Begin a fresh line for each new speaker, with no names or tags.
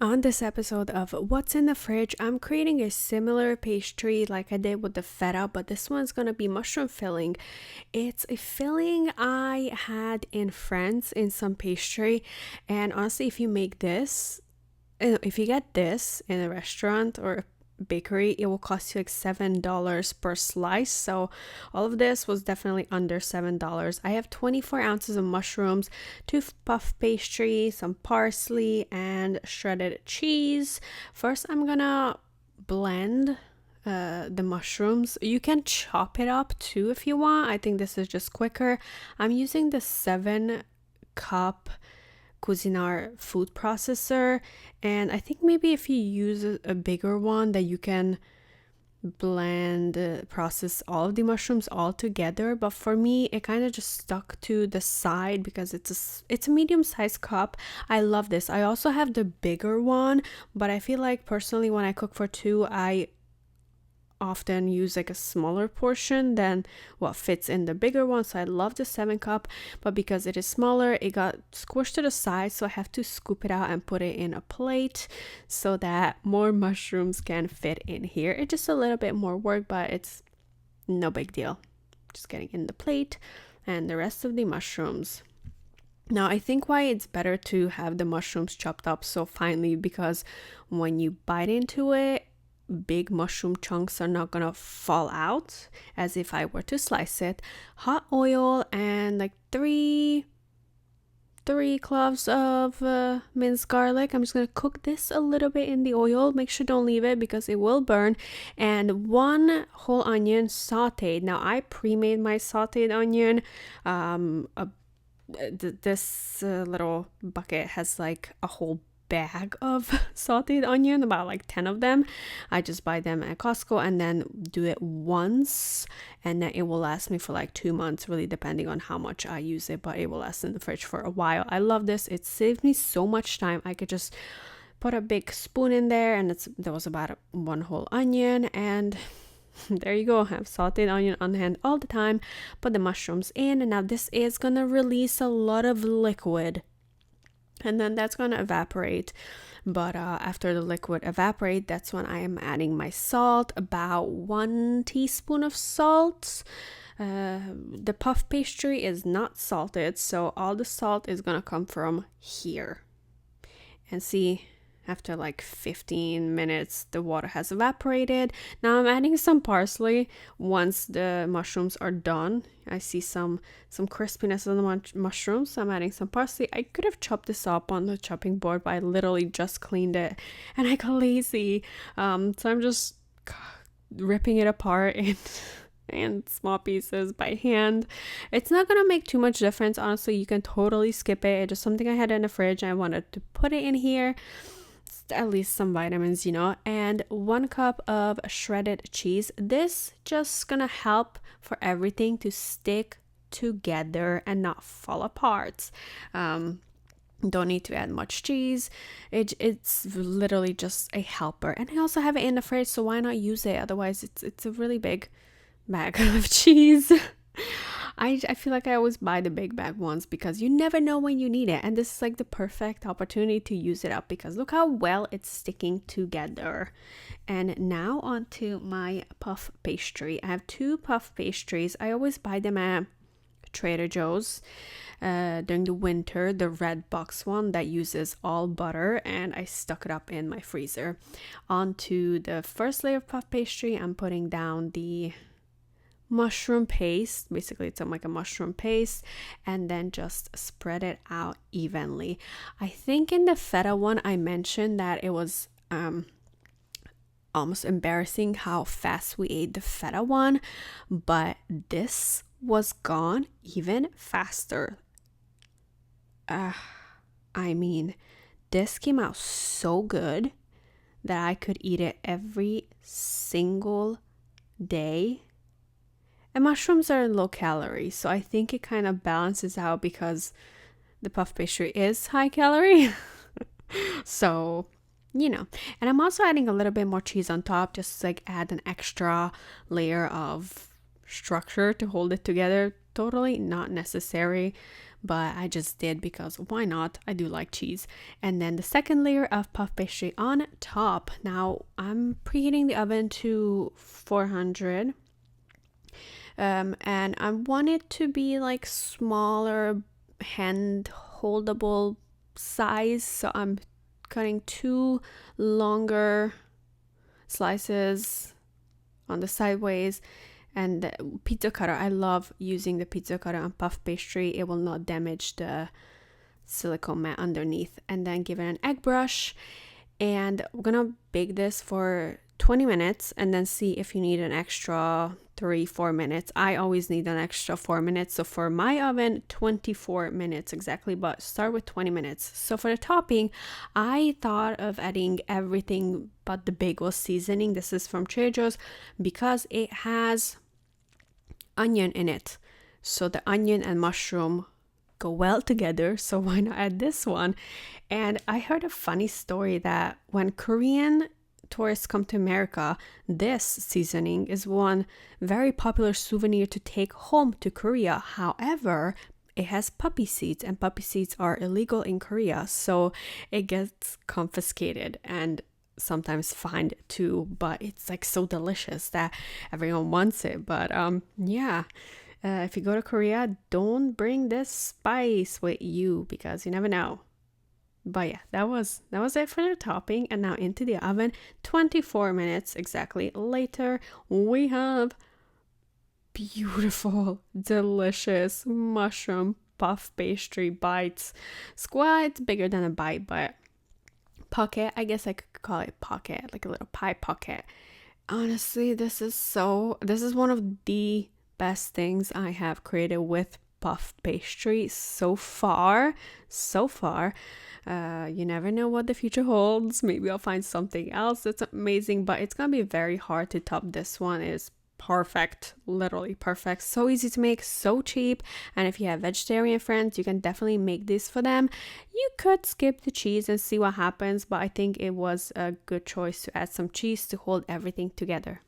On this episode of What's in the Fridge, I'm creating a similar pastry like I did with the feta, but this one's gonna be mushroom filling. It's a filling I had in France in some pastry, and honestly, if you make this, if you get this in a restaurant or bakery, it will cost you like $7 per slice. So all of this was definitely under $7. I have 24 ounces of mushrooms, 2 puff pastry, some parsley, and shredded cheese. First, I'm gonna blend the mushrooms. You can chop it up too if you want. I think this is just quicker. I'm using the 7 cup Cuisinart food processor, and I think maybe if you use a bigger one that you can blend process all of the mushrooms all together, but for me it kind of just stuck to the side because it's a medium-sized cup. I love this. I also have the bigger one, but I feel like personally when I cook for two, I often use like a smaller portion than what fits in the bigger one. So I love the 7 cup, but because it is smaller, it got squished to the side, so I have to scoop it out and put it in a plate so that more mushrooms can fit in here. It's just a little bit more work, but it's no big deal. Just getting in the plate and the rest of the mushrooms. Now, I think why it's better to have the mushrooms chopped up so finely, because when you bite into it, big mushroom chunks are not gonna fall out as if I were to slice it. Hot oil and like three cloves of minced garlic. I'm just gonna cook this a little bit in the oil. Make sure don't leave it because it will burn. And 1 whole onion sauteed. Now I pre-made my sauteed onion. This little bucket has like a whole bag of sauteed onion, about like 10 of them. I just buy them at Costco and then do it once, and then it will last me for like 2 months, really depending on how much I use it, but it will last in the fridge for a while. I love this. It saved me so much time. I could just put a big spoon in there and there was about 1 whole onion, and there you go. I have sauteed onion on hand all the time. Put the mushrooms in, and now this is gonna release a lot of liquid, and then that's going to evaporate. But after the liquid evaporate, that's when I am adding my salt, about 1 teaspoon of salt. The puff pastry is not salted, so all the salt is going to come from here. And see, after like 15 minutes, the water has evaporated. Now I'm adding some parsley once the mushrooms are done. I see some crispiness on the mushrooms, so I'm adding some parsley. I could have chopped this up on the chopping board, but I literally just cleaned it and I got lazy. So I'm just ripping it apart and small pieces by hand. It's not gonna make too much difference, honestly. You can totally skip it. It's just something I had in the fridge and I wanted to put it in here. At least some vitamins, and 1 cup of shredded cheese. This just gonna help for everything to stick together and not fall apart. Don't need to add much cheese. It's literally just a helper, and I also have it in the fridge, so why not use it? Otherwise it's a really big bag of cheese. I feel like I always buy the big bag ones because you never know when you need it, and this is like the perfect opportunity to use it up because look how well it's sticking together. And now on to my puff pastry. I have 2 puff pastries. I always buy them at Trader Joe's during the winter, the red box one that uses all butter, and I stuck it up in my freezer. Onto the first layer of puff pastry, I'm putting down the mushroom paste. Basically it's like a mushroom paste, and then just spread it out evenly. I think in the feta one I mentioned that it was almost embarrassing how fast we ate the feta one, but this was gone even faster. I mean, this came out so good that I could eat it every single day. And mushrooms are low calorie, so I think it kind of balances out because the puff pastry is high calorie. So, and I'm also adding a little bit more cheese on top, just to like add an extra layer of structure to hold it together. Totally not necessary, but I just did because why not? I do like cheese. And then the second layer of puff pastry on top. Now I'm preheating the oven to 400. And I want it to be like smaller, hand holdable size. So I'm cutting 2 longer slices on the sideways. And the pizza cutter, I love using the pizza cutter on puff pastry. It will not damage the silicone mat underneath. And then give it an egg brush. And we're gonna bake this for 20 minutes and then see if you need an extra 3-4 minutes. I always need an extra 4 minutes. So for my oven, 24 minutes exactly, but start with 20 minutes. So for the topping, I thought of adding everything but the bagel seasoning. This is from Trader Joe's because it has onion in it. So the onion and mushroom go well together, so why not add this one? And I heard a funny story that when Korean tourists come to America, this seasoning is one very popular souvenir to take home to Korea. However, it has poppy seeds, and poppy seeds are illegal in Korea, so it gets confiscated and sometimes fined too, but it's like so delicious that everyone wants it. But yeah, if you go to Korea, don't bring this spice with you because you never know. But yeah, that was it for the topping. And now into the oven. 24 minutes exactly later, we have beautiful, delicious mushroom puff pastry bites. It's bigger than a bite, but pocket, I guess I could call it pocket, like a little pie pocket. Honestly, this is one of the best things I have created with puff pastry so far. You never know what the future holds. Maybe I'll find something else that's amazing, but it's gonna be very hard to top this one. It's perfect, literally perfect, so easy to make, so cheap. And if you have vegetarian friends, you can definitely make this for them. You could skip the cheese and see what happens, but I think it was a good choice to add some cheese to hold everything together.